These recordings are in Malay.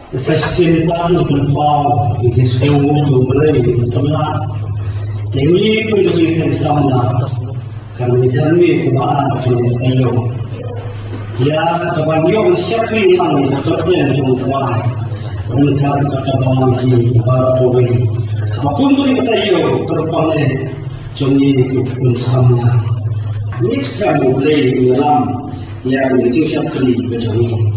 Sa simpan berpau di sebuah berai tempat ini pun bisa sama karena jami kebahan cuma ayo ya kebanyakan siapa yang tertentu cuma mencari kebahan di barat apapun pun kita ayo terpakai cuma itu pun sama ini sekarang berai dalam yang itu siapa macam ini.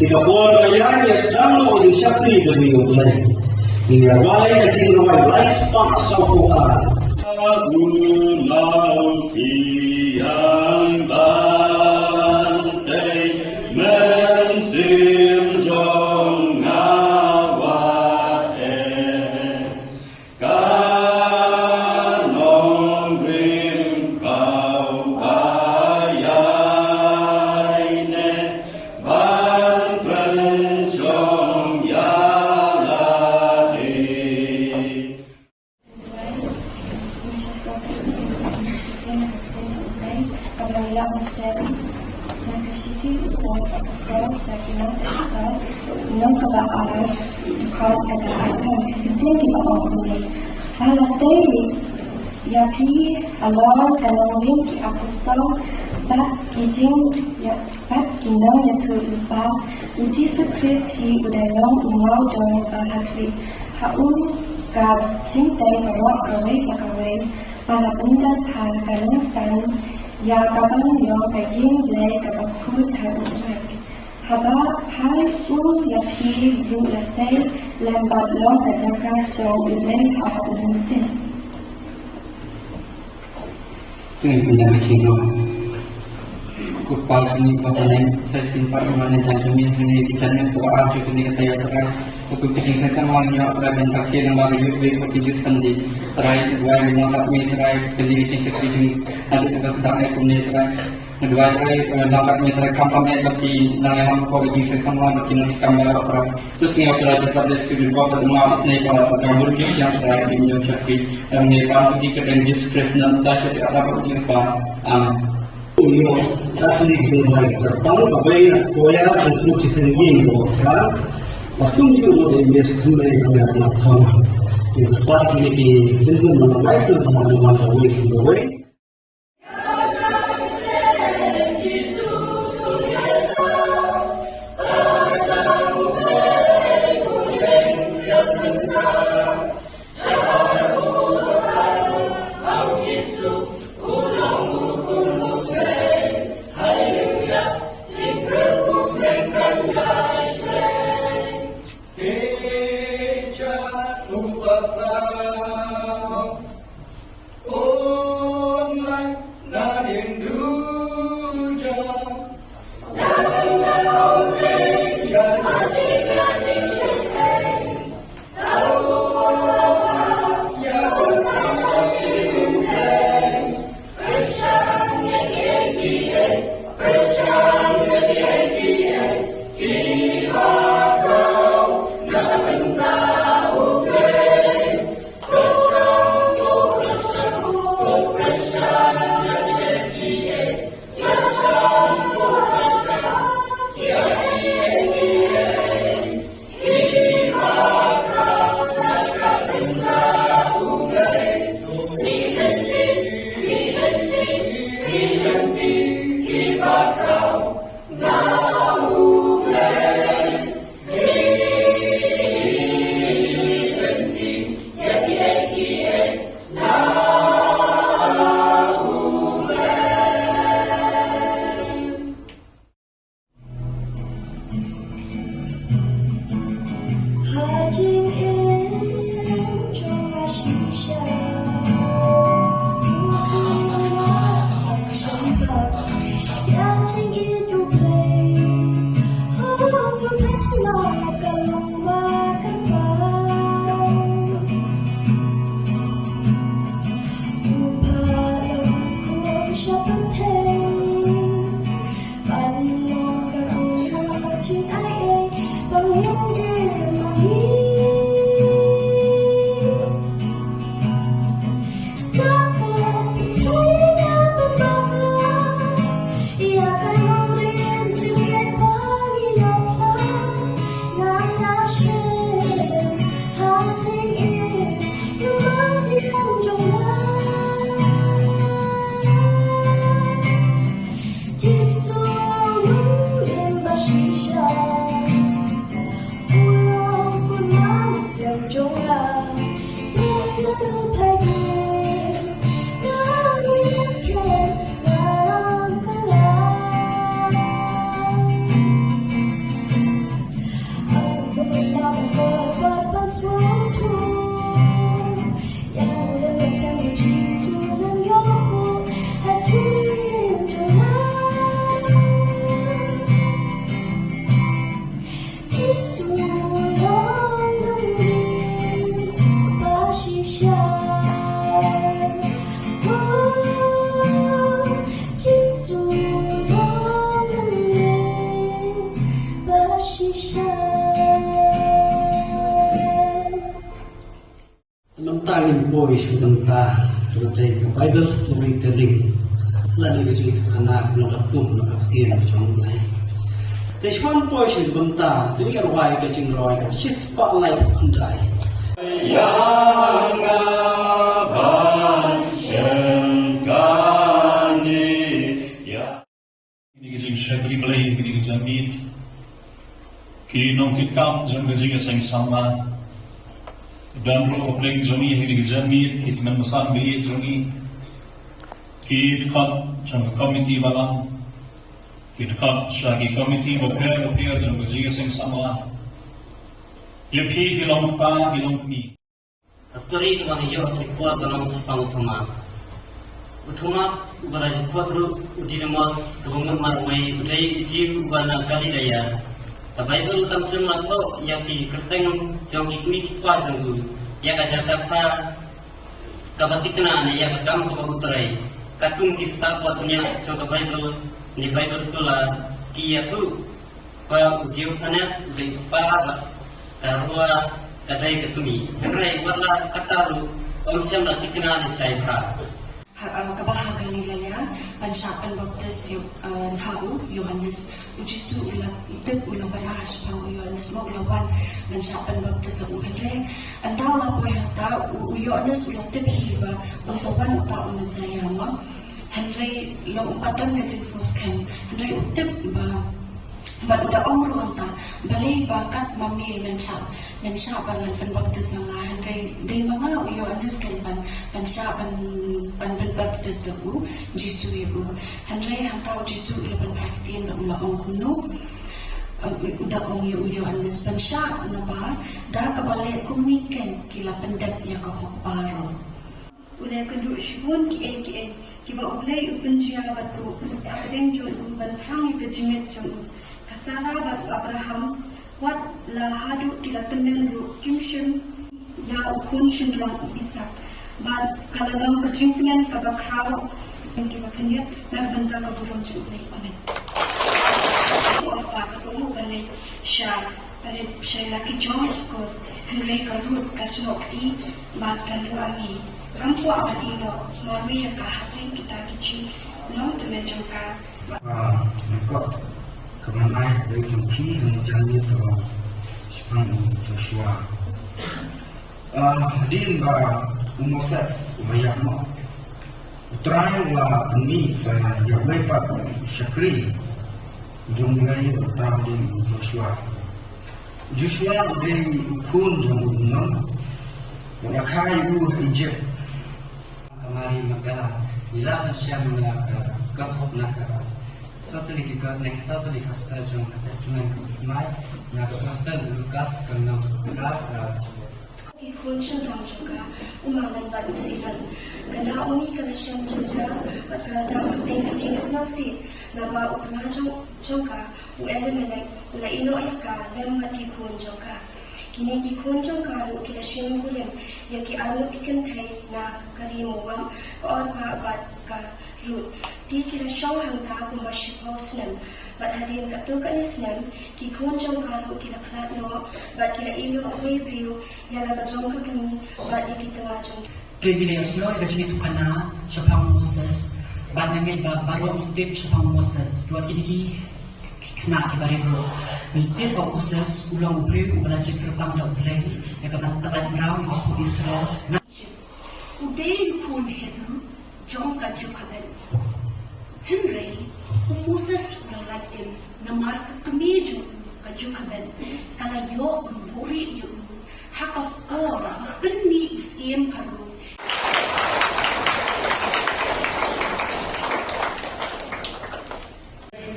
Jika boleh ayahnya sedang menjadi syakri demi mulai. Hingga baik kecil ramai baik sepak saukuan. Aku lauti yang bantai mensimjong ngawae. Kanong rim kau ayaine. Apabila Muslim Nakashiti or Pakistan Sakinah Asas non kaba araf dukhat kada araf kitin ki bawangkuni halatai yapi halal kanawin ki apostol bat kijing ya bat kinong ya tu lupa Jesus Christ hi udayong umau dong bahatli haun gab cintai bawa gawe pagawe para undang pan kanang san ya kapan yo kajing le kabakut harutrak haba hai ya pi yu latai lembat long kajaka so ile ha unsin Tui punya sino kupal sini patanai saya simpan mana janjumi ini kicannya tu arah juga ni kata ya terai aku kecing saya sama nyo terai bentak kiri nama yuk baik pergi sendi terai dua menangkap mi terai beli kecing sekali nanti kita sedang ekor ni terai dua terai menangkap mi terai kampang ni bagi nangalam ko kecing saya sama bagi nanti kamera terai terus ni aku lagi pada sekali dua pada malas ni kalau kabur di siang terai di minyak sekali yang ni kalau pergi ke Yesus Kristus nanti jadi ada pergi apa Yo, asli keluar tertahu kapai koya untuk disengin kan, waktu itu ada investment yang macam itu part ini tentu mengenai teman-teman kami semua. Oh tangin boy sebentar terjadi Bible storytelling lalu itu anak nolakum nakaktian macam mana. Tapi one boy sebentar jadi kan why kecing roy kan sispa life kundai. Yang aban syengkani ya. Ini kita syakri belai ini kita meet. Kinong kitam jam kita sing sama. Dan roh peleng jami ini kita meet hitman masan meet jami. Kit kat jam komiti balang. Kit kat syaki komiti bapir jam kita sing sama. Yapi kilong pa kilong mi. Story itu bagi yo kuat dalam sepang Thomas berada kuat ru di rumah kebangun marmai budaya jiw bana kali daya. The Bible kam semua tu yang di kerteng jang ikmi kuat janggu. Ya kajar kata kabatikna ni ya kadam kabutrai. Katung kita buat punya jang Bible ni Bible sekolah kia tu pa jiw panas di pa Karua kadai ketumi, kadai warna kataru, omsiam nanti kenal saya bah. Kebahagiaan nilainya pencapan baptis tahu Yohanes ujisu ulat itu ulat berahas pang Yohanes mau ulawan pencapan baptis lagu hendai andau lapor hata Yohanes ulat tebhiba bangsawan utau Mesias ma hendai long padan ngajin soskan hendai utip ba But udah umur anta, balik bakat mami mencap bangan penbaptis mga Henry day mga Yohanes kan pensya penbaptis dahu Jisu ibu Henry hantau Jisu lapan praktiin ulah kuno udah Yohanes pensya napa dah kebalik kumikan kila pendap ya kahoparo. Udah kedua shibun ki kiba ulai upenjia batu adeng jol bantang kejimit jol kasara batu Abraham wat la hadu kila temen ru kimshin ya ukun shindlang Isak bad kaladang kejimpian kabakrao kiba kenyat nagbanta kaburong jol ulai panen apa ketemu balik syar balik syar laki John ko Henry karut kasukti bad kalu ami Kampu akan ilo, marmi yang kahatin kita kecil, nom temen jangka. Kok kemanai dari jumpi menjadi terus sepang Joshua. Din ba Moses banyak mo. Terakhir lah demi saya yang lepas syakri jumlai utama di Joshua. Joshua dari kun jumlah Walakai ruh Egypt. Kemari magala, ila nasyam nakara, kasut nakara. Suatu lagi satu lagi kasut jom testament kumai, nak kasut Lukas kena nakara. Ikon sendang juga umangan batu silan. Kena umi kena syam jaja, kena dah dengan jenis nasi. Nama ukna juga, uelemen ula ino ayaka dan mati kun juga. Kini kikun jong karu kila shin kulim ya ki anu ikan thai na kali muam ka or pa bat ka ru ti kila shong hang ta ku ma shipau snem bat hadin ka tu ka ni snem kikun jong karu kila klat no bat kila ilo away view ya la ka jong ka kami bat ya kita wa jong kay bilayos no ka sini tukana sa pang Moses bat nangay ba baro kitip sa pang Moses tuwa kidiki kena kibari bro mitip au Moses ulang bre belajar terpang dak bre ya kan telat brown ko Israel Uday pun Hebrew jong ka jukaben Henry Moses ulatin namar ka kemeju ka jukaben kala yo buri yo haka ora benni usiem paru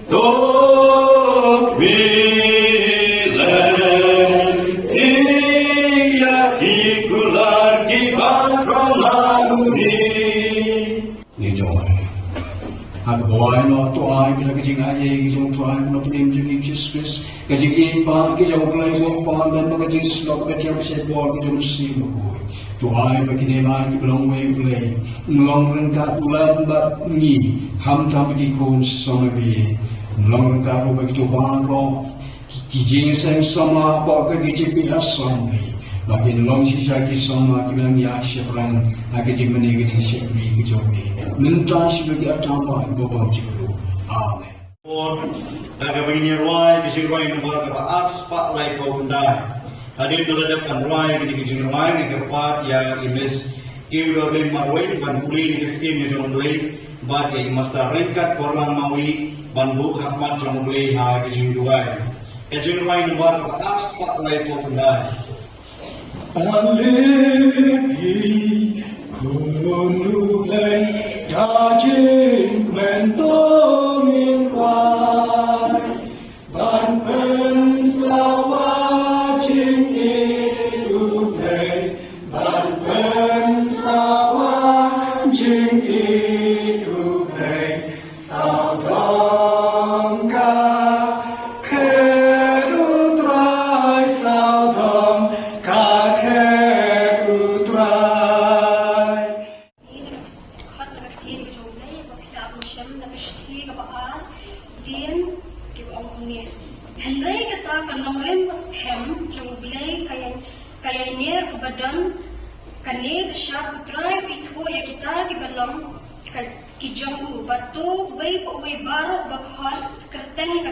Dok bilen iya dikular di bakronaguni. Ni joy. Hak boy no to ai bila kejing aye kejing to ai no penim jadi Jesus kejing ipa kejing play work pa dan kejing slok kejing set ball kejing sim boy. To ai begini mai ki belong way play. Nglong rengkat ulan bat ni ham tam ki kon sonabi. Nglong karo begitu bang ro kijing sang sama ba ke kejing pihak sombi bagi nolong sisa kisama kilang ya syafran agajing mani gajing syafri kejomi minta sebagai atama bobam ciklu amen. Daga begini ruai kisih ruai nombor kepa aks pak lai kau bundai hadir terhadap ruai kisih ruai ni kepa ya imes kiwlo lin marwai ban kuli ni kisih ni jong lay bat ya imasta rengkat korlang mawi ban bu hakmat jong lay ha kisih ruai nombor kepa aks pak lai kau bundai. Alepi kunulay dajing mentongin wai ban pensawa jing ilulay ban pensawa jing ilulay saudong ka kerutrai saudong Henry kata kanong rin pas kem jong bilay kaya niya kebadan kani kesya putrai itu ya kita kibalang kijang batu way baro bakhot kerteng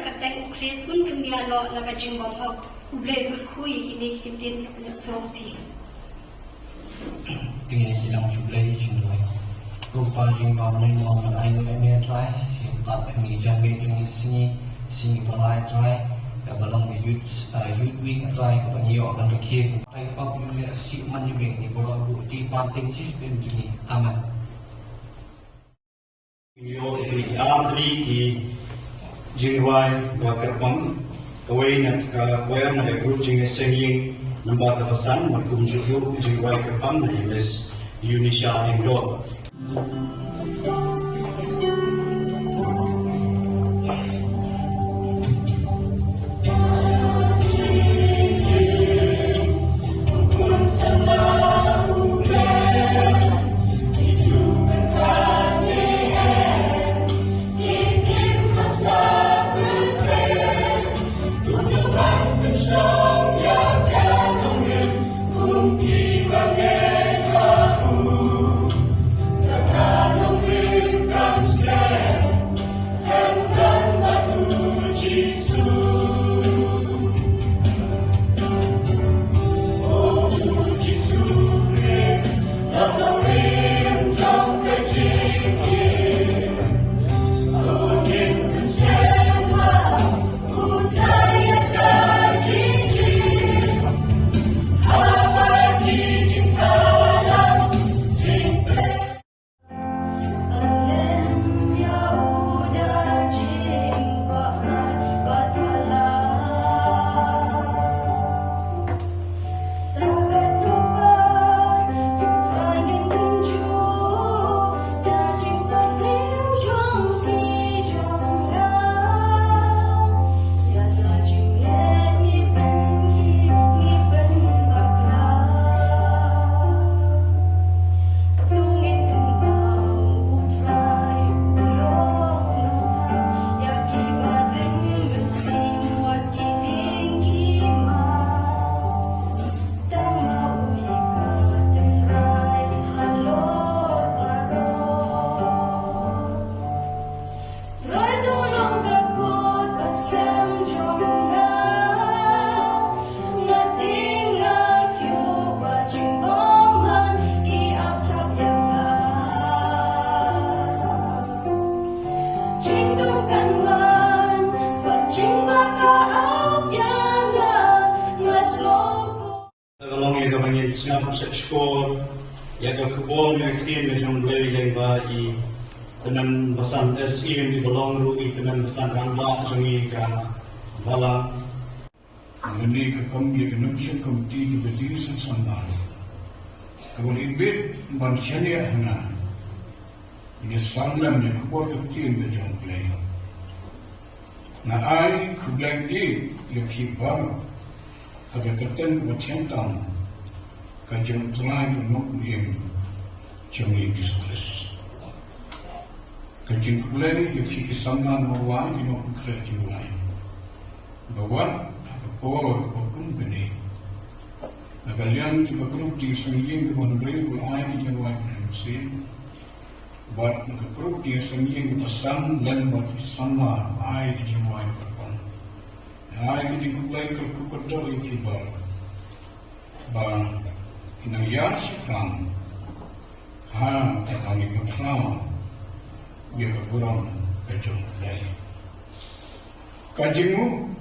ukris pun kendiano nagajing banghaw bilay berkui kini kitin punya sopi tingin ilang sublay chindoy rupa jing pamay mo man ay no eme try si tak kami jangan ini sini balai try balong youth week try ko niyo akan rekid ay pag yung si manjibing ni bola bu di panting si bin jini aman Yo di amri ki jingwai wa kerpang kawai na kawai na de group jing senging nombor kepesan makum juhu jingwai kerpang na imes Yunisha Indo. Snap sekskor, ya ke kebon yang kita macam beli lembah i, tenan pesan SI yang dibolong rui, tenan pesan rambak jangi ka balang. Ini kami kenal komiti di berdiri sesama. Kalau ibit bangsianya hana, ini sangat ni kuat kecil macam play. Na ai kublai i yang kibar, agak keten macam tam. Kajang try untuk yang jangan diskus. Kajang kulai yang si kesangan mawai di nak kerja lain. Bawa apa hukum bini. Nagalian juga grup di sengiyeng kemanberi kulai di Jawa Indonesia. Buat grup di sengiyeng pesan dan buat sama ai di Jawa Indonesia. Ai di kulai kerkukodol yang kibar. Bang inaya sekarang kami bersama dia kekurang kejong dari kajimu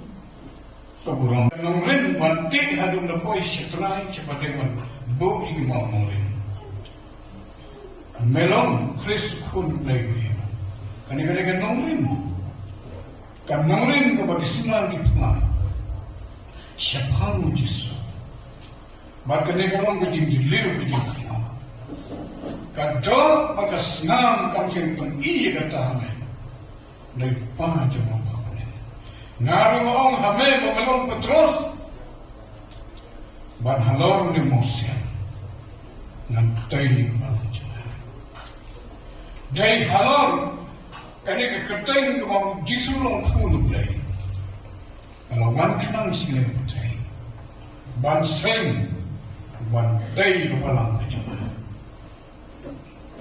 kekurang nongren bantik hadung lepoi setrai cepat bu igi mau nongren melong Chris kun lagi kadang-kadang nongren kebagi senang di tengah siapa mujis Barkane kalong kejing jiliu kejing kena. Kadok baka senam kamsing pun iya kata hame. Dari panjang apa kene. Ngarung ong hame pemelong Petrus. Ban halor ni Mosian. Ngantai ni panjang. Dari halor kene keketeng kemau jisulong kunu belai. Kalau man kenang sini mutai. Ban seng ban day balang kejauhan.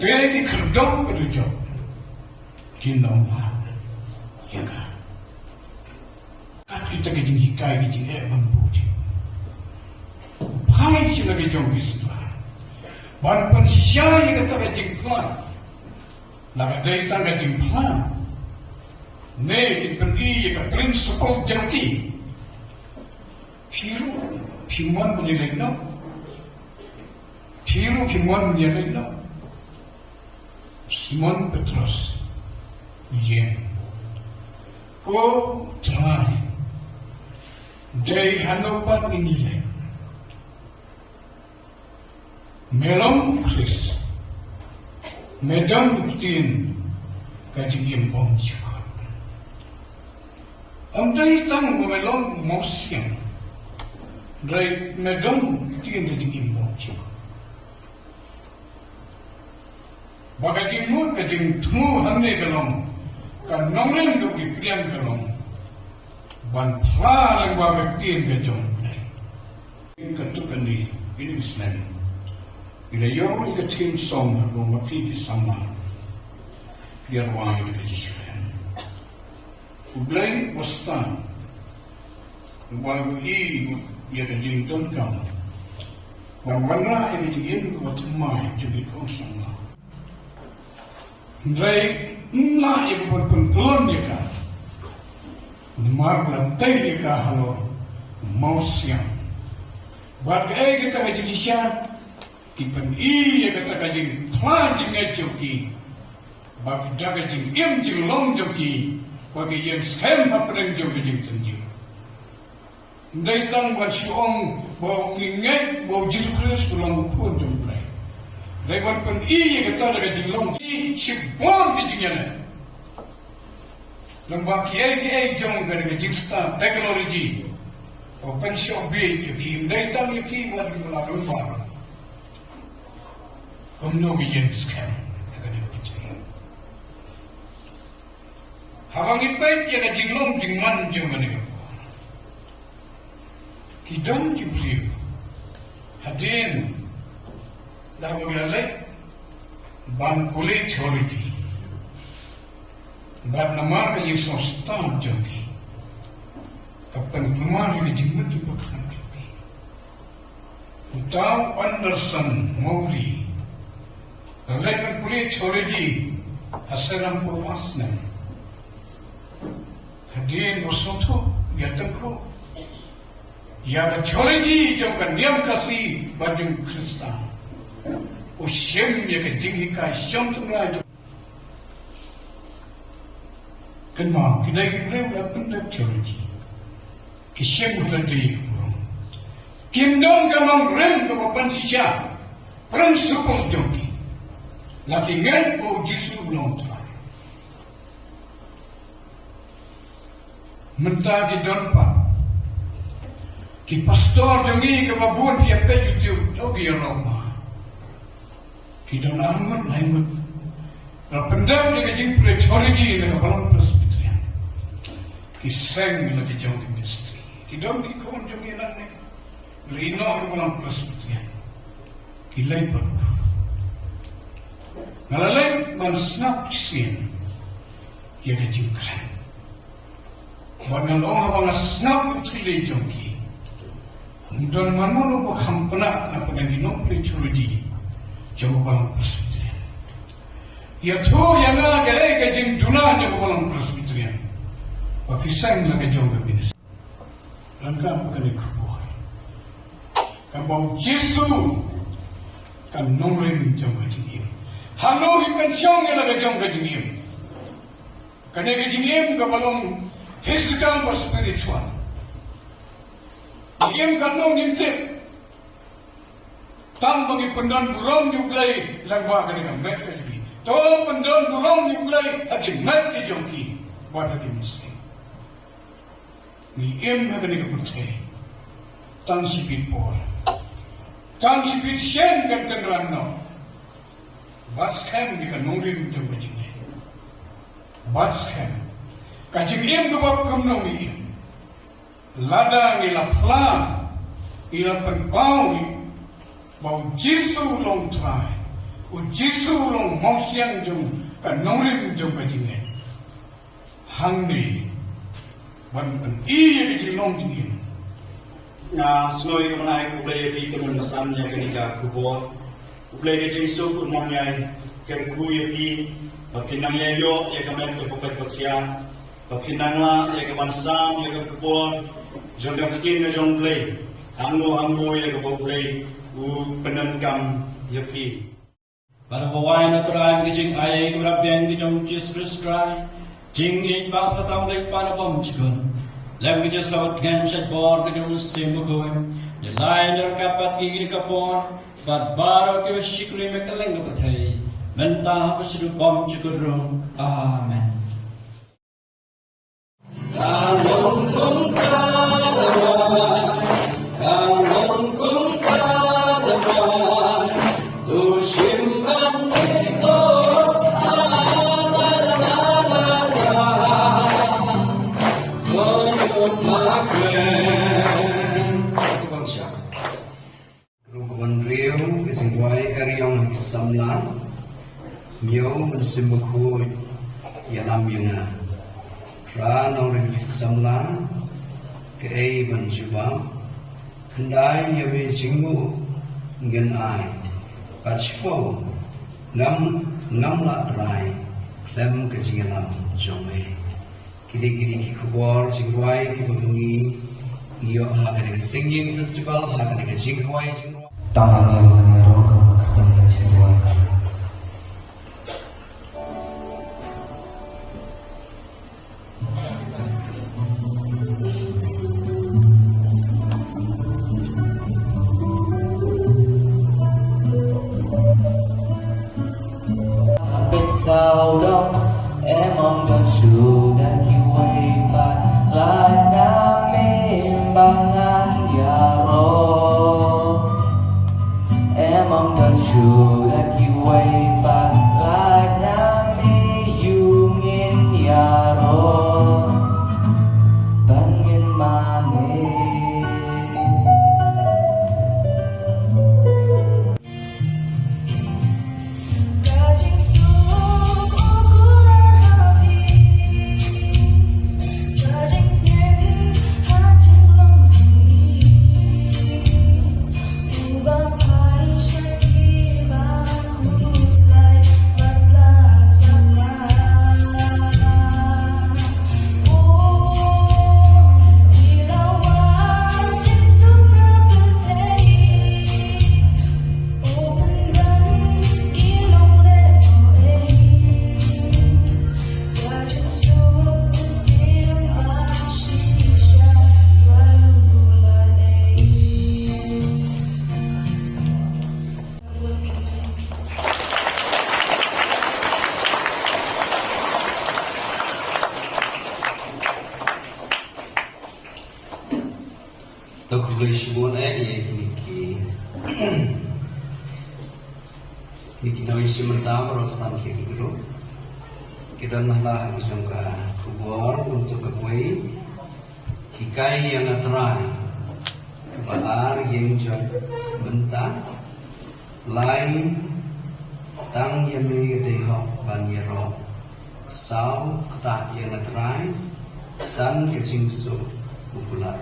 Day kerdom berujung. Kinong ya kan. Kat kita kejing hikai kejing bambuji. Pai sila kejong bisla. Ban pensisya yang kata kejing plan. Laga day tang kejing plan. Ne kin i yang prinsipal jangki. Firu pimuan menyelik no. Firu Simon menyelik Simon Petrus Yen Ko try Day hanopat inilek Melong Chris Medang buktiin Kajing impong sikat Ang day tang bumelong Mosiang Day medang buktiin Kajing impong sikat Baka jimut ka jing tumu hamne kalong ka nongren ka kipriyan kalong ban pla lang baka tien ka jong in ka tukan ni ini bisnan ila yong ka tim song mo mapi di sama biar wang ka jisran ublay wastan bago i ya ka jing ton kam ban wanra ini jing ko tumai jing ko sama Ndrai ina yang berpengaruh dia kan, nomor lantai dia kan halo mausian. Bagi kita kaji disya, ipan iya kata kaji pelajeng ngajoki, bagi jaga jing im jing long joki, bagi yang skem apa yang joki jing tenju. Ndai tang bersiong bau ingat bau Yesus Kristus ulang ukun jumpai. Lewat pun iya kata ada jilong di sibon di jingnya. Lembak kiai jong kan jingsta teknologi. Open shop bi ki data ki buat melalui bar. Kono biyen scam agak dipecah. Habang ipet ya jilong jingman jingman. Kidang dibeli. Hadin dah bergerak ban kulit choriti ban nama ke Yesus stan jogi kapan kemar di jimut di pekan jogi utau Anderson Mowry ban kulit choriti hasaram pawasnan hadin bosoto yatako ya choriti jokan niam kasih bajung Kristus Usyem ya kejing hika syam tengah itu. Kenapa? Kita boleh pendek teologi. Kisyem berlari kurang. Kimdom kamang rem kepapan sisa. Prinsipal jogi. Latingan bau Yesus belum telah. Mentah di donpa. Ki pastor jogi kebabuan dia pejutiu jogi Roma. Kita amat naimut. Kalau pendam dia kejing teologi dengan balon presbyterian. Kiseng lagi jauh di ministry. Tidak di kawan jaminan ni. Lino ke walang presbyterian. Ilay pa. Ngalalay man snap sin. Ia ka jingkran. Buat ngalong habang snap utilay jongki. Don manuno po hampana na pagandinong plechurudi. Jong walang presbyterian. Ia to yang na galay ka jing duna jong walang presbyterian. Papisang lang ka jong kaminis. Langkah pagani kubuhay. Kabau Jesu kan nongring jong ka jingim. Hano hipensyong yang ka jong ka jingim. Kane ka jingim ka balong physical or spiritual. Iyem kan nong nimtip. Tam bangi pendon burong yuglay langwa ka dengan met ka jingim. To pendon burong yuglay agi met ka jongki. Wada di muslim. Ni em ha kani ka puthe. Tan sipit por. Tan sipit sien kan rano. Bas kem di kan nongrim jong ka jingim. Bas kem. Kajing em ka bak kam nong em. Lada ila plan, ila penpau bau Jesu long try, Jesu long mausian jong kanongrim jong kajinge. Hang ni, ban iya kajing long jingin. Na senoi kemenai kublai di teman pesannya kenika kubur. Kublai kajing su kunmangnya kerku yapi, makinang yayo ya kemen kepokat pakian, makinangla ya kebansam ya kekubur. Jom kakin na jom play, hango ya kebo play, penengkam yapi. Para bawai na try jing ayay kurabian di jom Jesus try, jing it bang patang lek pana bom chigun. Lem just lawat gan shed bor ka jom simbukoy, the line or kapat igri kapon, but baro ke shikli mekaleng kapatay, menta hapsidu bom chikudrum. Amen. Kalong kung kadamay, kalong kung kadamay, tu simban ito, tuyot maklen. Sebang siya. Rungkuman riyo, kising buhay eriyong nagsamlan, niyo mansimukhoy, yalam yunga. Ranong rin samlan ke ay banjubang kendai yawe jingu ngen ai pachpo ngam la trai lem ke jingalam jome kidi ki kubor jingwai ki bungi iyo hakane singing festival hakane ke jingwai tangan yang menero kamu tertanya jingwai. Sao đông em mong đơn su đã kêu quay bạc lại nam em bằng anh yaro em mong đơn su đã kêu quay bạc lại nam em yung in yaro bangin mane. Tok Lisbon niki noi simerdam rosan kiro kita nahlah jongka kubor untuk kebui hikai yang atrai kebaar yang jauh bentang lain tang yame dehok ban yerok sau tak yang natrai san kecingsu popular.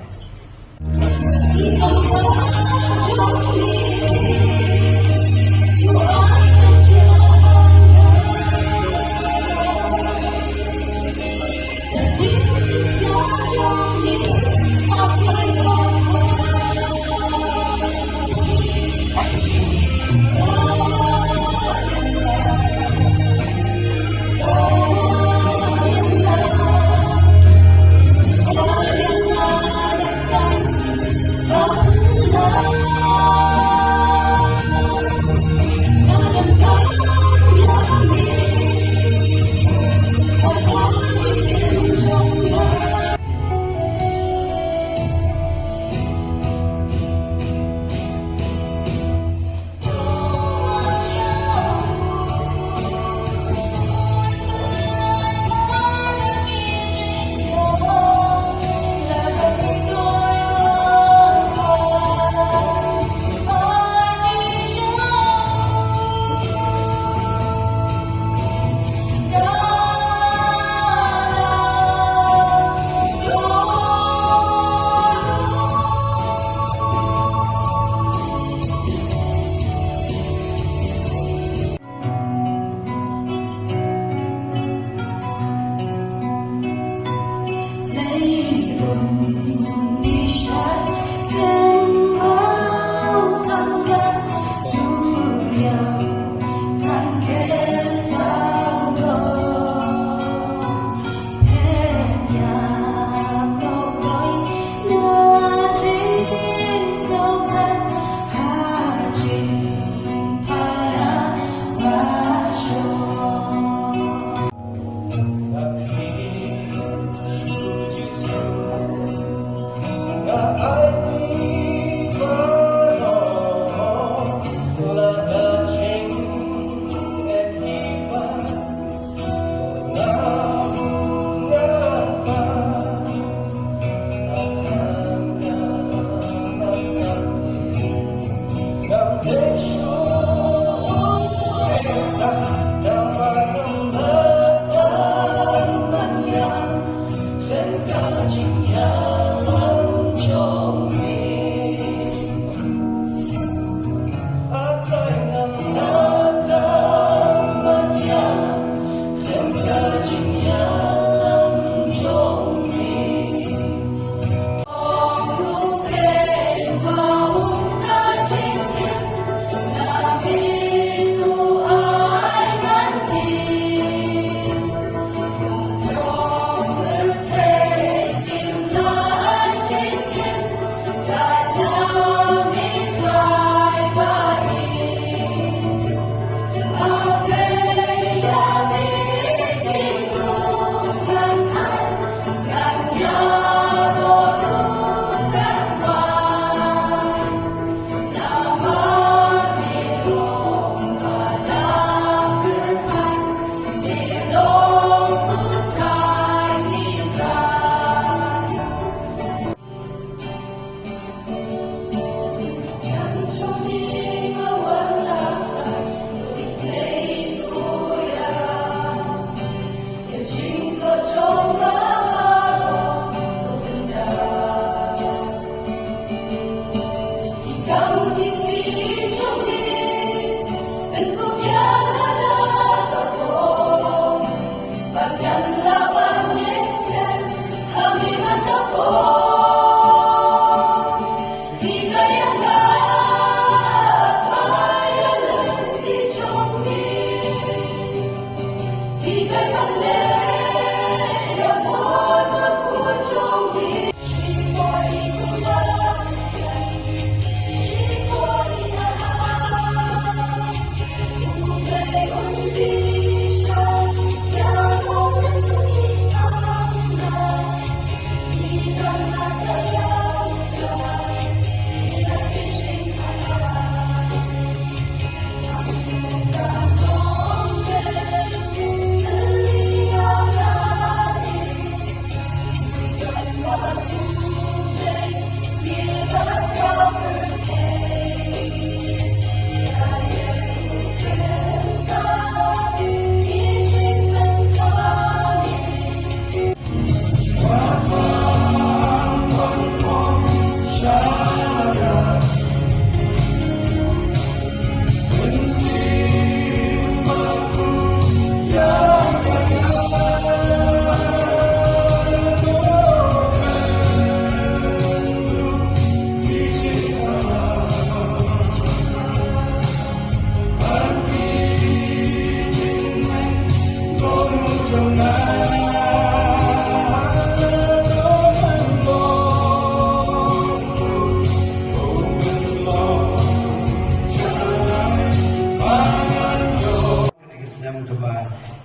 Islam keba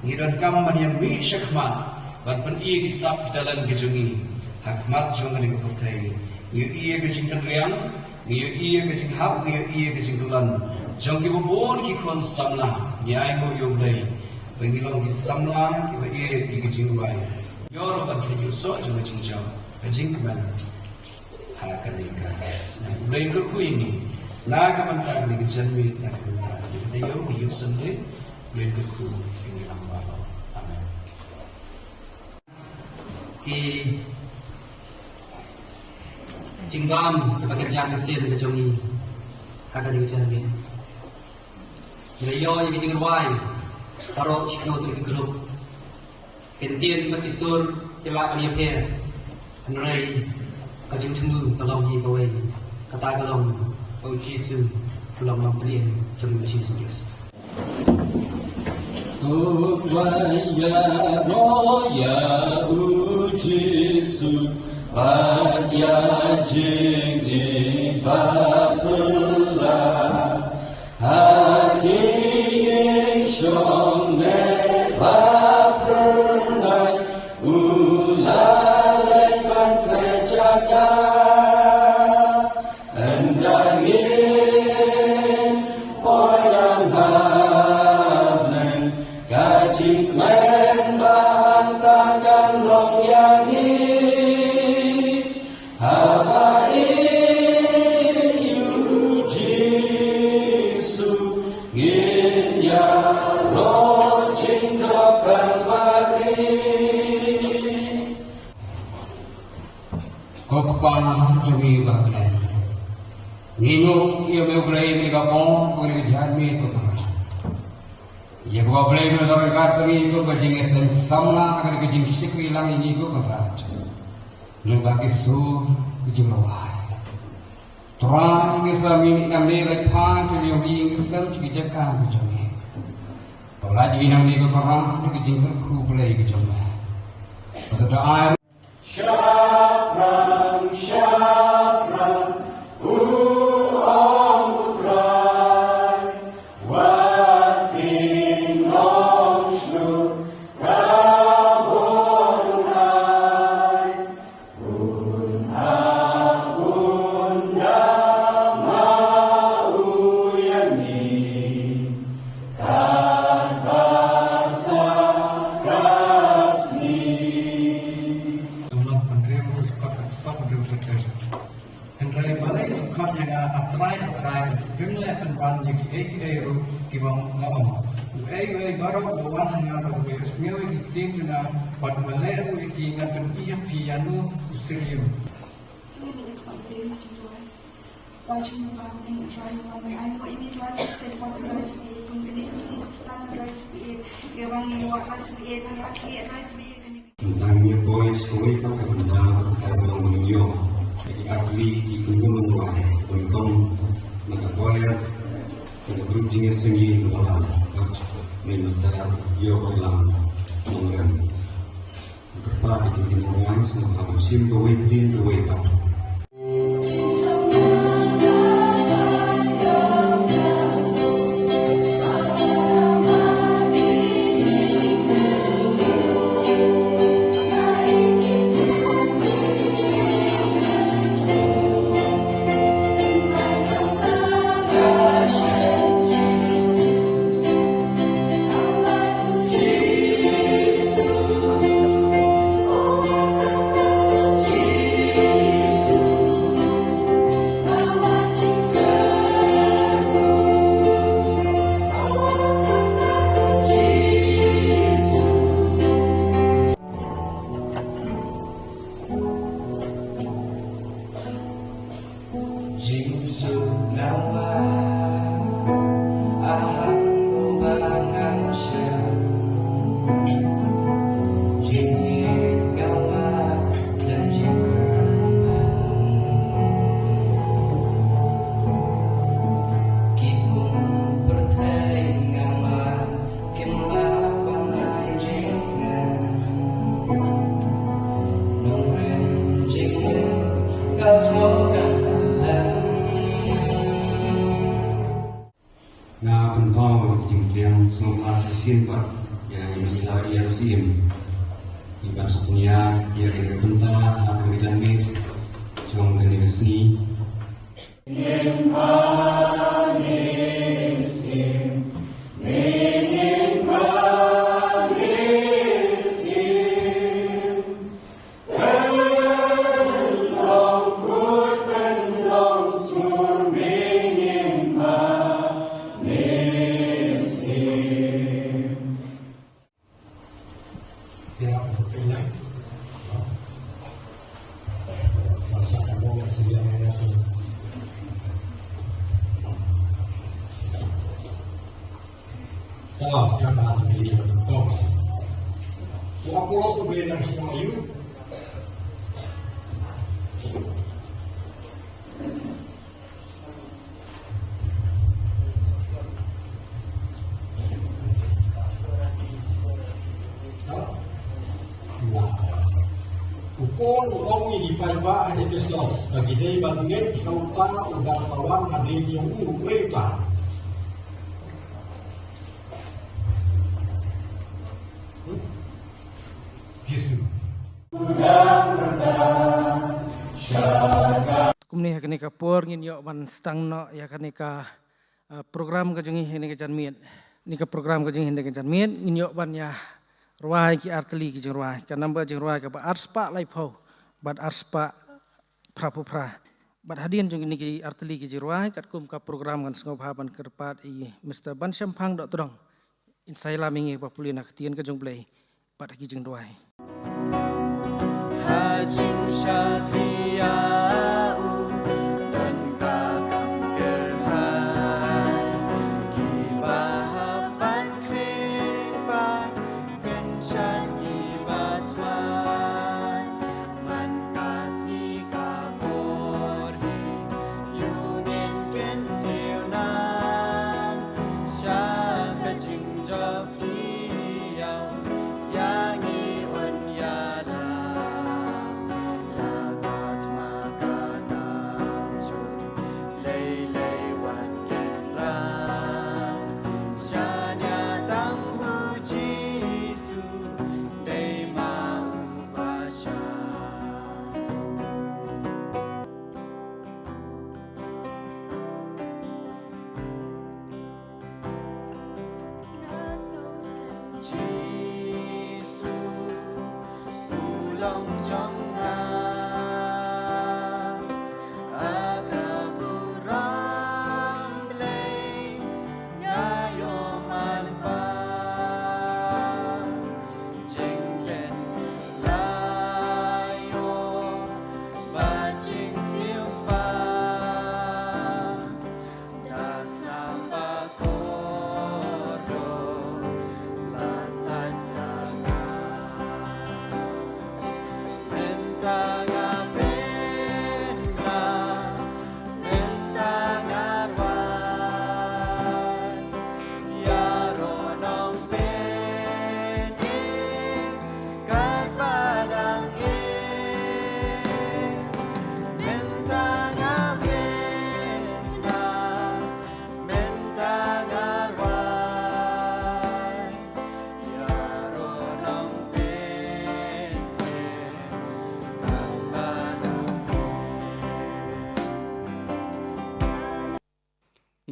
ngiran kam man yang mi syakmat ban pen i gisap dalan gejungi hakmat jongan ko putai yu iya gejing kanriang yu iya gejing hap yu iya gejing tulan jong ki bobon ki kon samna nyai mo yu dai bangilong ki samna ki ba iya ki gejing bai yor ban ki yu so jong gejing jong gejing keman ha kanika na blai ko ku ini na ka man ta ni gejan mi na ku ta ni yo yu sende blai ko ku ini lamba amen Jinggam ke pekerjaan mesin ke jongi kagak di jamin. Jadi yo yang jinggam wai taruh cikno tu di grup. Kentian berkisur kelak ni apa? Henry kajing temu kalau ni kau kata kalau kau Yesus kalau nak beli jongi mesin serius. Tukwaya roya ujisu Padya jing ibapula Haki shong ne bapurnai Ulalai bantre jaga Endangin poyang habnen Gajik men bantakan long yangi Haba iyu Jisu Ngin ya lo ching chokan bari Kau kepala jongi bagai Nino ia berbelai mereka pun boleh jadi kepala ia buat belai mereka dekat pergi itu kejing esen samna akan kejing sikri lang ini itu kepala lupa kisur kejing lawai terang Islami kami lepas jadi orang Islam juga jaga kejing pelajari nami kepala kejing kerku belai kejing pada doa Shabram, Shabram, Uam Utrai, Watin Longshnu, Rabonai, Unabunda Mauyani, Katasa Kasni. Henry balai kat yang atrai jumlah penpan yang ek kibang ngam baru bawan hanya baru semua itu cina pada balai itu ingat pendiam piano serius. Watching the family trying to I know ini tuan setiap waktu rice be pengkini sun rice be yang ini rice be kan rakyat rice be tentang new boys koi tak kebenar kita mengunjung jadi atli di kunjung menguai untuk mengetahui pada grup jenis seni dalam minister yo dalam mengenai kepada kita menguai semua musim koi din koi pak Jesus miskin Pak, yang istilah ILCM. Iban sepunya ia kena tentang akan dijamit, jom kena kesini. Siapa sendiri berbentuk. Pulau sebenarnya semua itu. Upon ulong ini dipaiba hanya Kristus bagi dia banget kau tahu udah sawang ada yang udah. Kumni kani ka por ngin yo ban stang no ya kani ka program ka jungi hene ka janmiet ni ka program ka jungi hene ka janmiet ngin yo ban ya ruai ki artli ki jung ruai ka number jung ruai ka ba arspa lai pho bat arspa pra bat hadin jung ni ki artli ki jung ruai kat kum ka program kan sngop haban kerpat i Mr. Ban Shampang dok todong insai la mingi pa pulina ketien ka jung play bat ki jung ruai Hajin Syakriya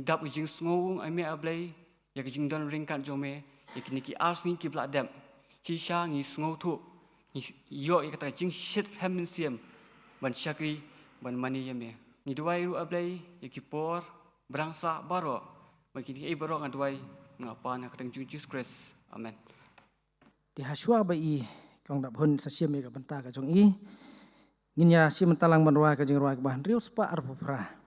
Dap ujung sngowung ame ablay ya kijing don ringkat jome ya kini ki ars ni ki bladam kisha ngi sngou thu yo ya kata jing shit hamin siam ban syakri ban mani yame ni duai ru ablay ya ki por berangsa baro bagi ni baro ngadwai ngapa na katang Jesus Christ amen di haswa bai kong dap hun sa siam ya ka banta ka jong i nginya sim talang banwa ka jing ruai ka ban riu spa arpufra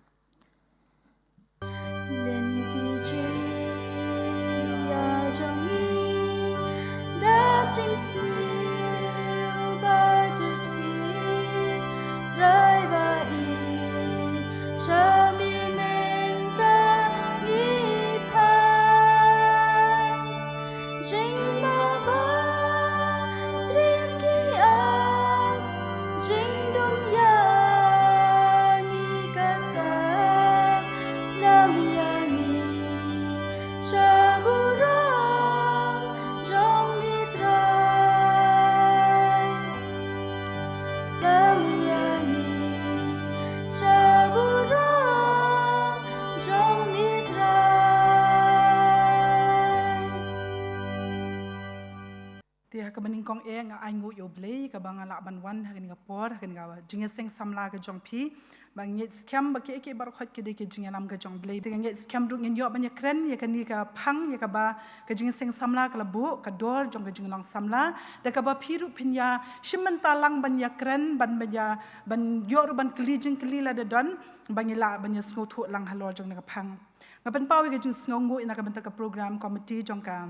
Dia ka meningkong nga ai ngu yo blei ka bang ala ban wan hakin ga por hakin ga jinge seng samla ka jong pi bang ngit scam ba ke bar khot ke de ke jinge nam ka jong blei dengan ngit scam ru ngin yo ban ya kren ya kan ni ka phang ya ka ba ka jinge seng samla ka labu ka dor jong ka jinge long samla da ka ba phiru pinya shimman talang ban ya kren ban ya ban yo ru ban kli jing kli la da don ban ya ban ya sngo thu lang halor jong na ka phang nga ban pawi ka jing sngo ina ka ban ta ka program committee jong ka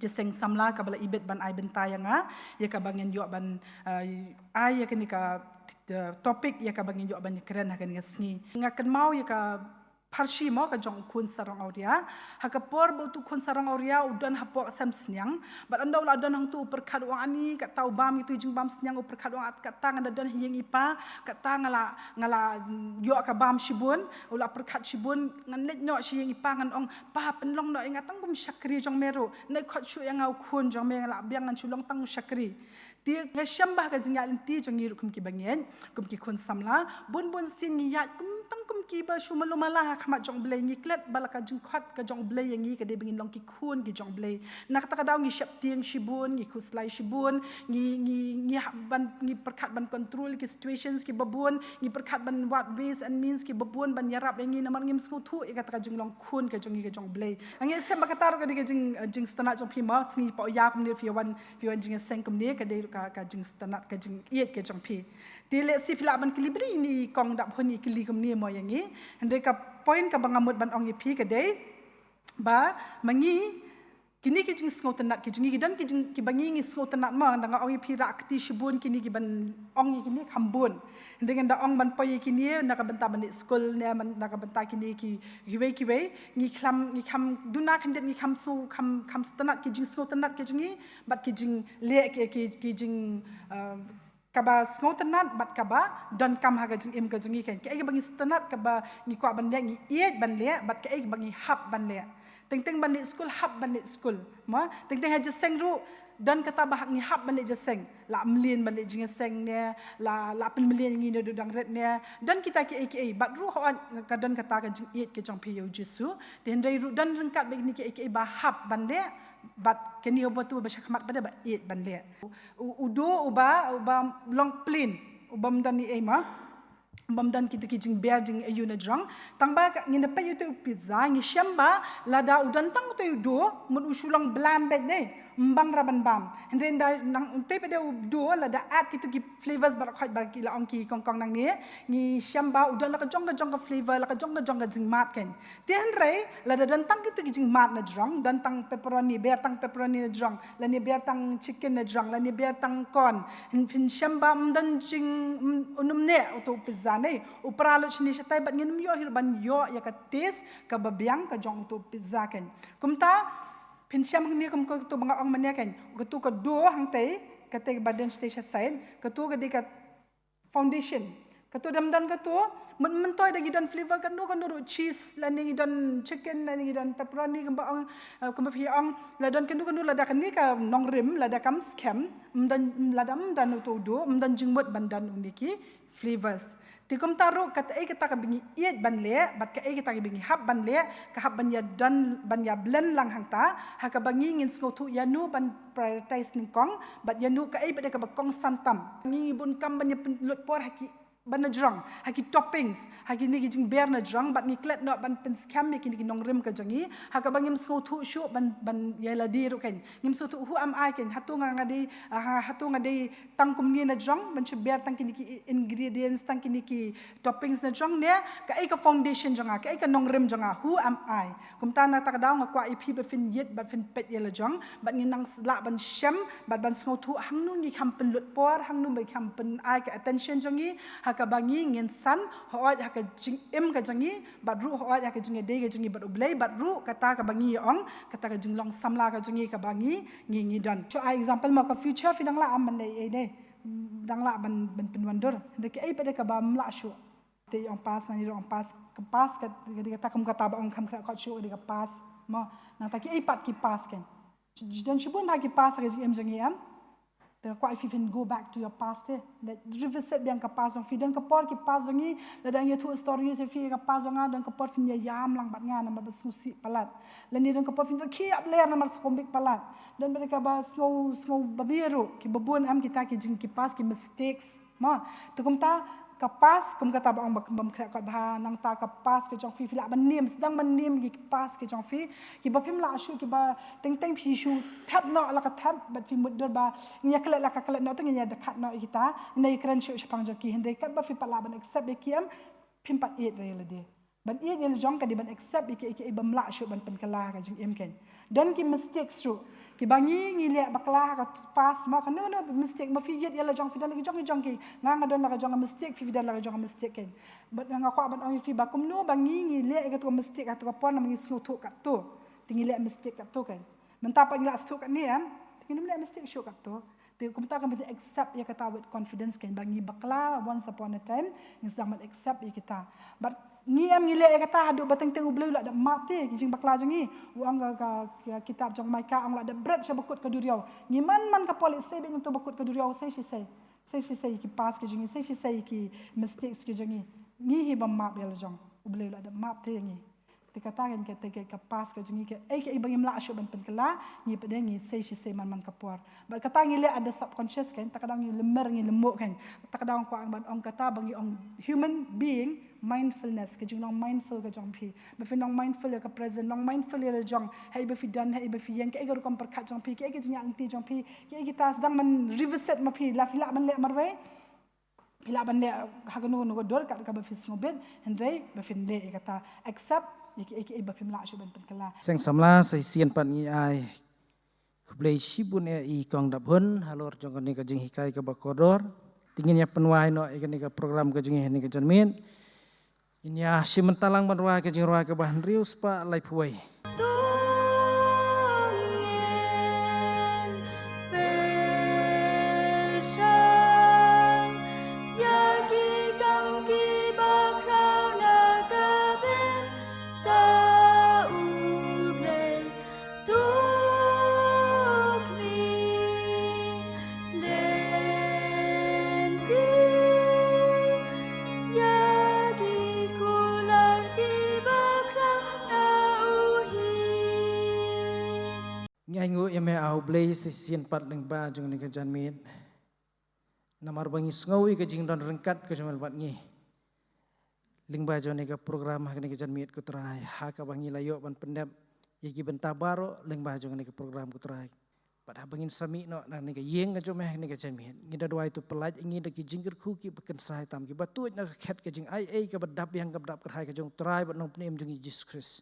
Jeseng samla kabala ibet ban ai bentaya nga ya ka bangin yo ban ai ya kini ka topik ya ka bangin yo ban keren ha kan ngi ngakan mau ya ka parsi mo ka jong kun sarong auria ha ka por bo tu kun sarong auria udan ha po sam snyang bat anda ula dan hang tu perkhat wang ani ka tau bam itu jing bam snyang u perkhat wang at ka tang anda dan hieng ipa ka tang ngala yo ka bam shibun ula perkhat shibun ngan let nyo hieng ipa ngan ong pa penlong no ingatang bum syakri jong meru nei khot chu yang au kun jong me ngala biang ngan chulong tang syakri dia ngashambah ka jing ya inti jong yiru kum ki bangen kum ki kun samla bun sin yat kum tang kum ki ba shu malumala khamat jong blei ngiklet balaka jing khat ka jong blei yangi ka de bingin long ki kun ki jong blei nak ta ka daw ngi shap tiang shibun ngi kuslai shibun ngi ban ngi perkhat ban control ki situations ki babun ngi perkhat ban what ways and means ki babun ban yarap yangi namar ngim sku thu e ka ta ka jing long kun ka jong blei angi sem ba ka taru ka de jing stana jong phima sngi pa ya kum ne fi wan jing seng kum ne ka de ka jing stana ka jing iet ke jong phi dile si phila ban kilibri ni kong dap honi kili kum ne mo yangi hande ka point ka bangamut ban ong pi ka dei ba mangi kini ki jing sngo tanat ki jingi dan ki bangi ngi sngo tanat ma danga ong pi ra akti shibun kini ki ban ong kini khambun dengan da ong ban poy kini na ka banta ban school ne na ka banta kini ki wei ngi kham duna khandet ngi kham su kham tanat ki jing sngo tanat ki jingi bat ki jing le ki jing kaba sngo tanat bat kaba don kam ha ga jing im ga jingi kan ke bangi tanat kaba ni kwa ban le ngi iet ban le bat ke bangi hap ban le teng ban le school hap ban le school ma teng ha jeseng ru don kata bah ngi hap ban le jeseng la mlin ban le jing seng ne la pen mlin ngi do dang ret ne don kita ke bat ru ho ka don kata ga jing iet ke jong pi yo jisu ten dai ru don rengkat bag ni ke ba hap ban le bat keni obotu ba syakmat pada ba iet ban le udo uba long plin ubam dan ni ema bamdan kita kijing bear jing ayu na drang tangba ngina pa yu tu pizza ngi shamba lada udan tang tu do mun usulang blan bed ne mbang raban bam and then da nang te pada do lada add kita ki flavors bar khoi ba ki la ong ki kong nang ni ngi shamba udan la ka jong ka flavor la ka jong ka jing mat ken ten re lada dan tang kita kijing mat na drang dan tang pepperoni bear tang pepperoni na drang la ni bear tang chicken na drang la ni bear tang corn hin shamba dan jing unum ne auto pizza nei upra lo chini shatai bat ngin yo hirban yo ya ka tes ka babyang ka jong to pizza ken kumta pinsyam ni kum ko to mga ong manya ken ko to ka do hang te ka te badan station side ka to ka de ka foundation ka to damdan ka to men toy da gidan flavor kan do cheese la ni gidan chicken la ni gidan pepperoni kum ba ong kum ba ong la dan kan do la da kan ni ka nong rim la da kam scam dan la dam dan to do dan jingmot bandan uniki flavors tikum taru kata kita ka bingi iet ban le bat ka kita ka bingi hab ban le ka hab ban ya dan ban ya blend lang hangta ha ka bangi ngin sngo thu ya nu ban prioritize ning kong bat ya nu ka ba ka ba kong santam ngi bun kam ban ya lut por haki ban najrang haki toppings haki ni jing bear najrang bat ni klet no ban pen scam me kini nong rim ka jangi ha ka bangim sngo thu shu ban ya la di ru ken ngim so thu hu am ai ken hatu ngadi tangkum ni najrang ban chu bear tang kini ki ingredients tang kini ki toppings najrang ne ka ka foundation janga ka nong rim janga who am I kumta na ta daw nga kwa ip ba fin yet ba fin pet ya la jang bat ni nang la ban sham bat ban sngo thu hang nu ngi kham pen lut por hang nu ba kham pen ai ka attention jangi haka bangi ngin san hoat haka jing im ka jangi badru hoat haka jing de ka jangi bad ublei badru kata ka bangi ong kata ka jing long samla ka jangi ka bangi ngi dan so example ma ka future finang la am ne dang la ban penwandur de ke ai pada ka bam la shu te ong pas na ni ong pas ka pas ka kata kam kata ba ong kam ka shu de ka pas ma na ta ki ai pat ki pas ken dan shibun ba ki pas ka jing im jangi am Then quite if you go back to your past, that revisit yang kapas yang fi dan kapor ki pas ni, dan yang tu story se fi kapas yang dan kapor fi yam lang bat ngan nama bersusi palat. Dan ni dan kapor fi kiap ler nama sekombik palat. Dan mereka bas ngau babiru ki babun am kita ki jing ki pas ki mistakes. Ma, tu kumta kapas kum kata bang bam krak kat bah nang ta kapas ke jong fi la banim sedang banim ki pas ke jong fi ki ba phim la shu ki ba teng phi shu tap no la ka tap bat fi mud ba nya kala la ka kala no teng nya dekat no kita nei kran shu chapang joki hende kat ba fi pala ban accept be kiam phim pat it re la de ban it ye jong ka di ban accept ki bam la shu ban pen kala ka jing em ken dan ki mistake shu ki bangi ngile bakla ka pas ma kan no mistake ma fi yet yela jong fi dan jong ki nga don la jong mistake fi dan la jong mistake ken but nga ko ban ong fi bakum no bangi ngile ka to mistake ka to pon na mangi snutu ka to tingile mistake ka to kan menta pa ngila stu ka ni am tingile mistake shu ka to te kumta kan bi accept ya kata with confidence kan bangi bakla once upon a time ni zaman accept ya kita but ni am ngile kata hadu bateng teng ubleu la da mate jing bakla jing ni uang ka kitab jong mai ka ang la da bread sa bakut ka duriau ni man ka polis se bing to bakut ka duriau se shi se ki pas ke jing se shi se ki mistakes ke jing ni hi bam map ya jong ubleu la da map te ni te kata kan ke pas ke jing ke ai bang im la shu ban pen kala ni pedeng ni se shi se man ka por ba kata ngile ada subconscious kan tak kadang ni lemer ni lemuk kan tak kadang ko ang ban ong kata bang ong human being mindfulness ke jong mindful ke jong phi ba fi nong mindful ke present nong mindful le jong hai ba fi dan hai ba fi yang ke gar kom perkat jong phi ke jing anti jong phi ke kita sedang men revisit ma phi la fi la ban le marwe pila ban le haganu no dor ka ba fi snobet hendrei ba fi le kata accept ke ba fi la shu ban kala seng samla sai sian pan ni ai kblei shibun i kong dap hun halor jong ni ka jing hikai ka ba kodor tingin ya penwai no ikani ka program ka jing ni ka janmin inya simentalang banwa ke jing roa ke bahan rius pa lai puai Ngangu yame au blei sesian pat leng ba jong ni ka janmit namar bangi sngawi ka jing don rengkat ka jamal bat ngi ling ba jong ni ka program ha ni ka janmit ku trai ha ka bangi layo ban pendap yigi bentabaro leng ba jong ni ka program ku trai pada bangin sami no na ni ka yeng ka jom ni ka janmit ngida dua itu pelaj ngi de ki jingger khu ki beken sai tam ki batu na ka khet ka jing ai ka badap yang ka badap ka hai ka jong trai bat nong pnem jong Jesus Christ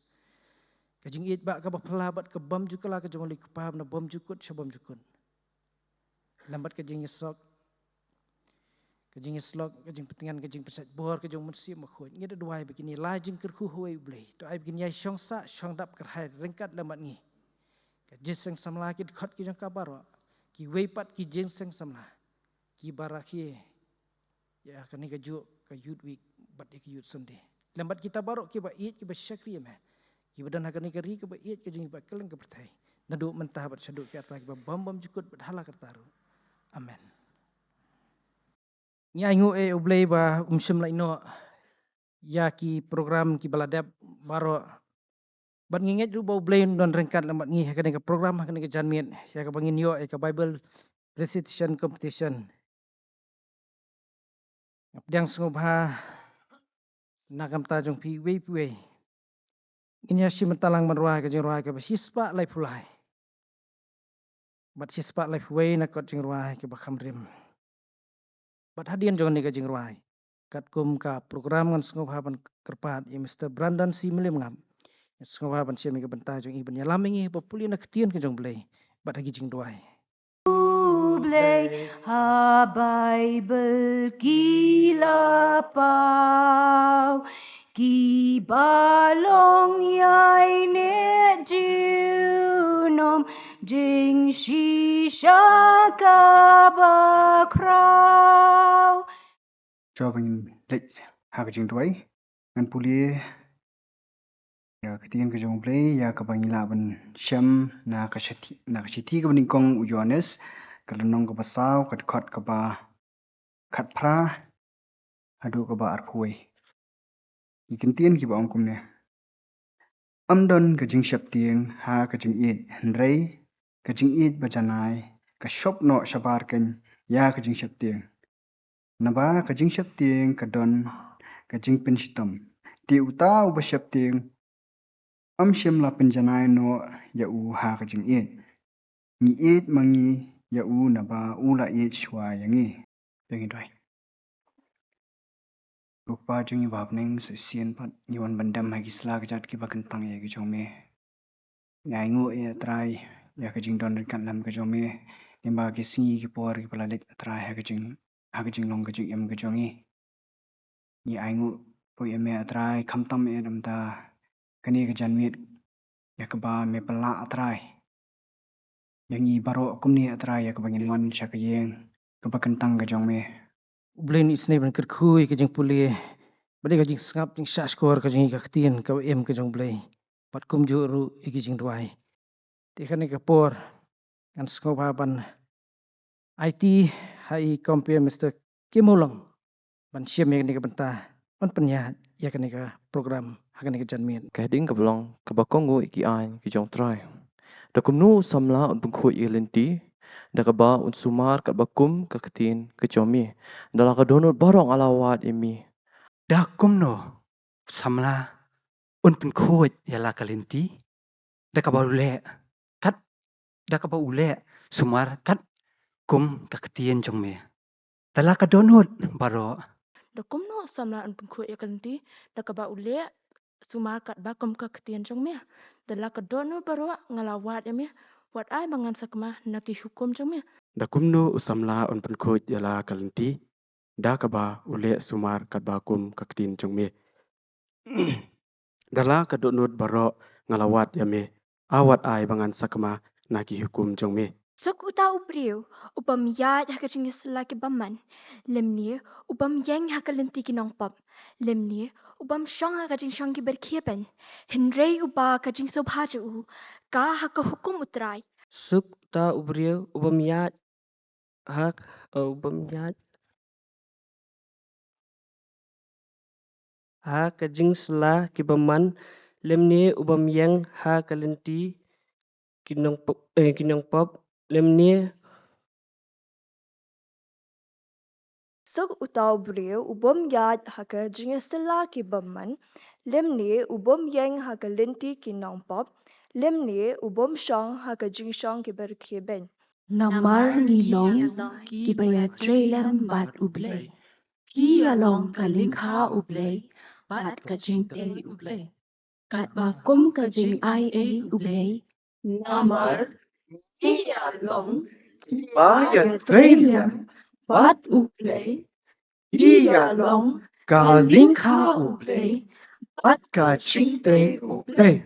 kajing it ba ka bapelabat ke bam jukala ka jong li paham na bam jukut shabam jukun lambat kajing sok kajing slok kajing petingan kajing pesat bor ka jong mensi makhoi ngida duai begini lajing kerhu huai blei to ai begini ai shong sa shong dap kerhai rengkat lambat ngi ka jeseng samla ki khot ki jong kabaro ki weipat ki jenseng samla ki baraki ya kani ka ju ka yut week bat ki yut sunday lambat kita baro ki ba it ki ba syakri me kibadan hakani kari ke bait ke jing ba keleng ke pertai nadu mentah bat syaduk ke atas ke bam jukut bat hala kertaru amen nyangu ublei ba umsim laino ya ki program ki baladap baro bat nginget ru ba ublei don rengkat lambat ngi hakani ke program hakani ke janmit ya ke bangin yo ke bible recitation competition apdang sngobha nakam ta jong pi wei inya simentalang marwa ke jing roa ke sispa lai pulai bat sispa lai wei na kot jing roa ke bakhamrim bat hadian jong ni ke jing roa kat kum ka program ngan sngobhaban kerpat i Mr Brandon si milim ngam sngobhaban siam ke benta jong iben yalaming i populi na ketien ke jong blei bat hagi jing doai blei ha bible kila pau ki balong yai ne junom jing shisha ka bakrau jawabin lek hak jing tuai ngan puli ya ketian ke jong play ya ka bangila ban syam na ka shati ka bening kong uyones kalenong ke basau kat khot ke ba khat phra adu ke ba arphui ikin tien ki ba ongkum ne amdon ke jing shap tieng ha ke jing it henrei ke jing it bajanai ke shop no shabar ken ya ke jing shap tieng naba ke jing shap tieng ke don ke jing pin shitam ti uta u ba shap tieng am shem la penjanai no ya u ha ke jing it ni it mangi ya u naba u la it shwa yangi yangi doi Rupa jungi babning sesian pat iwan bandam hagi slag jat ki bakentang ya ki jome ngai ngu ya trai ya ka jing don kan lam ka jome nimba ki singi ki por ki palalit trai ha ka jing long ka jing em ka jongi ni ai ngu po ya me trai khamtam e dam ta kani ka jan mit ya ka ba me pala trai yang i baro kumni trai ya ka bangin wan sha ka yeng ka bakentang ka jome Blin isne ban ker khui ke jing puli bade ka jing ngap jing sha skor ka jing ka tien ka em ka jong blai pat kum ju ru iki jing ruai te khane ka por kan sko ba ban IT hai compare Mr. Kimulong ban siam ni ka banta on penya ya kan ka program hakan ka janmian ka ding ka blong ka bakongo iki ai ki jong trai da kumnu samla on bungkhu ilenti da ka ba un sumar ka bakum ka ketin ka chomi da ka donut barong alawat imi da kumno samla un bungkhu ya la kalenti da ka ba ule kat da ka ba ule sumar kat kum ka ketin jongme da la ka donut baro da kumno samla un bungkhu ya kalenti da ka ba ule sumar kat bakum ka ketin jongme da la ka donut baro ngalawat imi wat ai mangan sakma naki hukum jongme da kumnu usamla on penkhoj yala kalenti da kaba ule sumar kat bakum kaktin jongme dala kadonut baro ngalawat yame awat ai bangan sakma naki hukum jongme Sok uta upriu upam yad hakajing selaki baman lemni upam yang hakalenti kinong pop lemni upam shong hakajing shong ki berkiepen henrei uba kajing sobhaju ka hakahukum utrai Suk ta ubriu ubamyat hak ubamyat ha kajing sela kibaman lemni ubamyang ha kalenti kinong pop lemni Sok uta ubriu ubam yad hakajing selaki baman lemni ubam yang hakalenti kinong pop lemni ubam shong hakajing shong ki berkieben Namar nilong ki bayat trailam bat ublay. Ki along kalingha ublay. Bat kajing te ublay. Kat bakum kajing IA ublay. Namar ki along ki bayat trailam bat ublay. Ki along kalingha ublay. Bat kajing te ublay.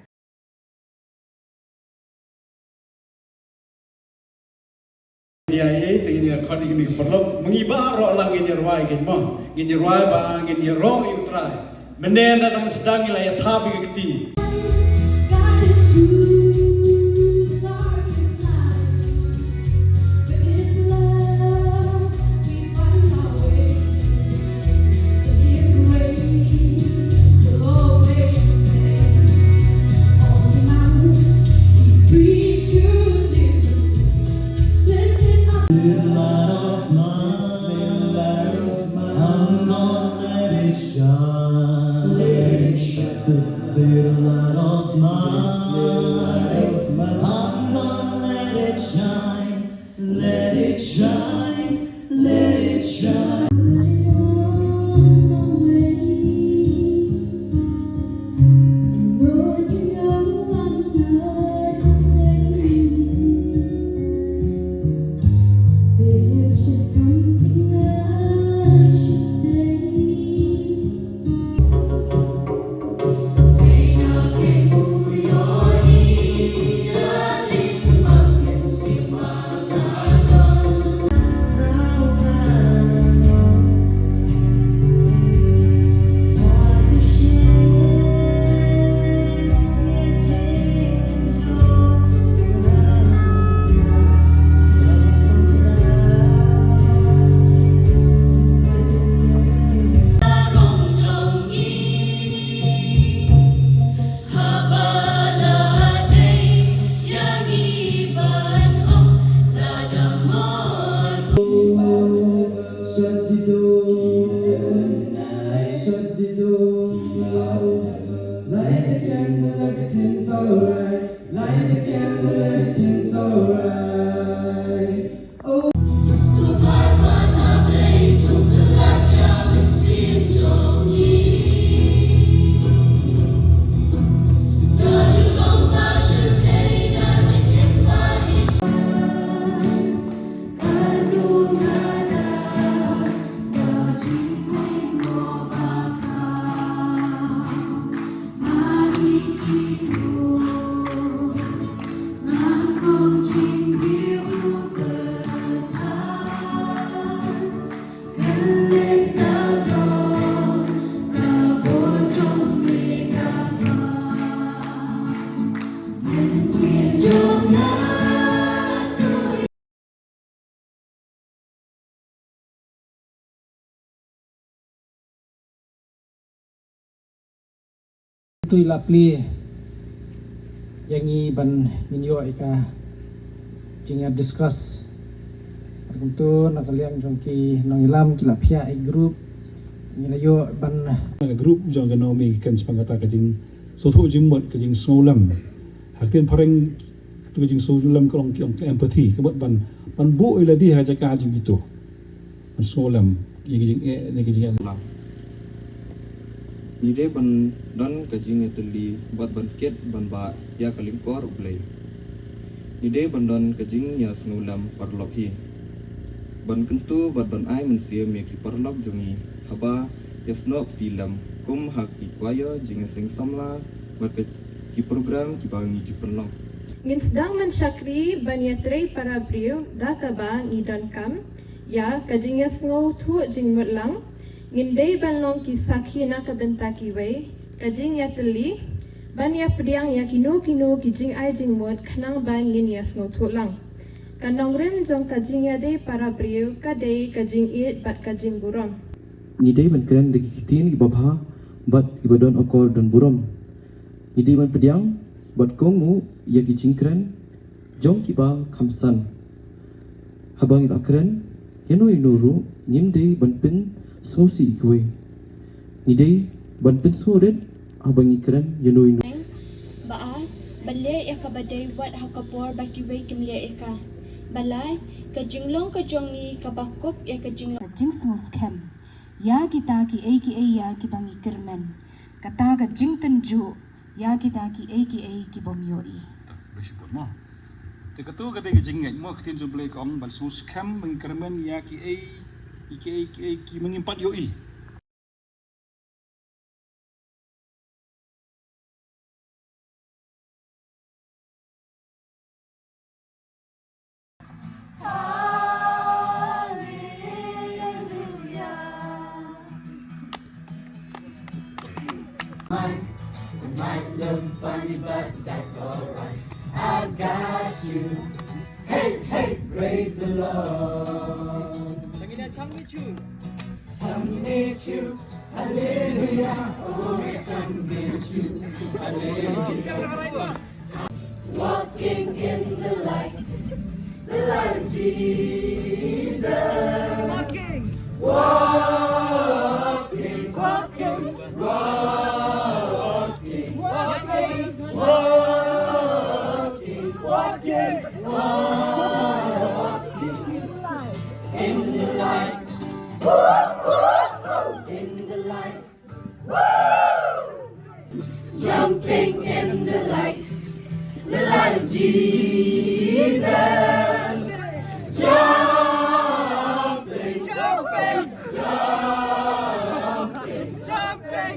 Dia tinggi khot ini perlu mengibar roh lang ini ruai ke mong ini ruai bang ini roh utrai menenda dalam sedang ilai thabi keti tui lapli yang i ban minyo ika jinga discuss tu nak kalian jongki nong ilam kila pia i group nilayo ban group jong genomi kan sepangata kajing sotu jimot kajing solam hakin pareng tu kajing solam kolong empathy kebat ban bu ila di haja ka jing itu ban solam kajing ni kajing ni de ban dan kajing etli bat ban ket ban ba ya kalingkor ublay ni de ban dan kajing ya solam parloki ban kentu bat ban ai mensia me ki parlok jongi haba yasno film kum hak ikwaya jing sing samla bat ki program ki bangi jupenlong ngin sedang mensyakri banyatrei para brio dakaba ngidan kam ya kajing yasno thu jing mutlang ngin dei banlong ki sakhi na kabentaki wei kajing ya teli ban ya pediang ya kino ki jing ai jing mut khnang ban ngin yasno thu lang kanong ren jong kajing ya dei para brio ka dei kajing it bat kajing buram ni dei ban kren de kitin ki babha bat ibadon okor don buram ni dei ban pediang bat kongu ya ki jingkren jong ki ba khamsan habang it akren yeno inuru nim dei ban pin sosi ikwe ni dei ban pin soret habang ikren yeno inu Baa, balik ya kabadai wat hakapor baki wei kimle eka. Balai, kajinglong kajong ni kabakop ya kajinglong. Kajing snus kem. Ya kita ki ya ki bangi kermen. Kata kajing tenju ya kita ki ki bomyoi. Bersibut mah. Tekatu kata kajing ngai mo ketin jumble kong ban sus kam mengkermen ya ki ki mengimpat yoi. It might look funny, but that's alright. I got you. Hey, hey, praise the Lord. Chamnichu, hallelujah. Oh, chamnichu, hallelujah. Walking in the light of Jesus. Walking, walking, walking, walking, walking, walking, walking, walking in the light. In the light, jumping in the light of Jesus, jumping, jumping, jumping, jumping,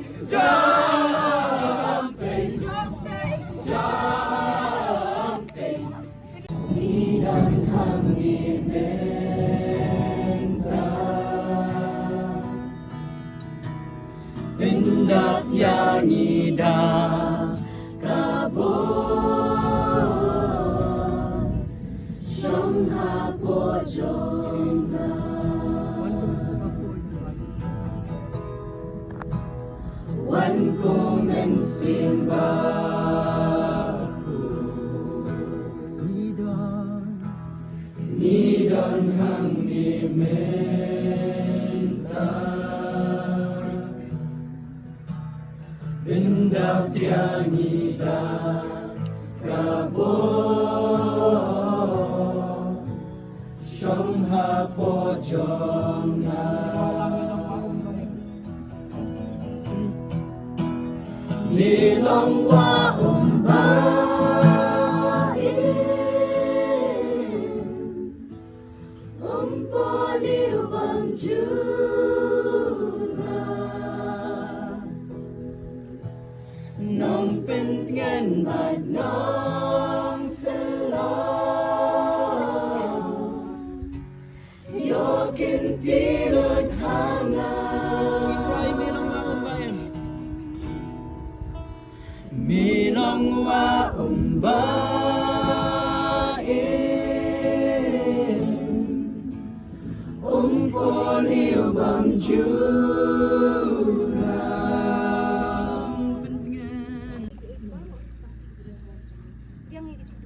jumping, jumping, jumping. Nidang hangin hendak yang ida kabur Shongha Pojonga Wan ko mensimbaku Nidon hang ni menta hendak yang ida kabur Shongha Pojonga Nilong wa umpoli ubamjuna Nong fen ngan bad nong selo Yo kintilot hanga Minong wa umpoli ubamjuna yang ni kecil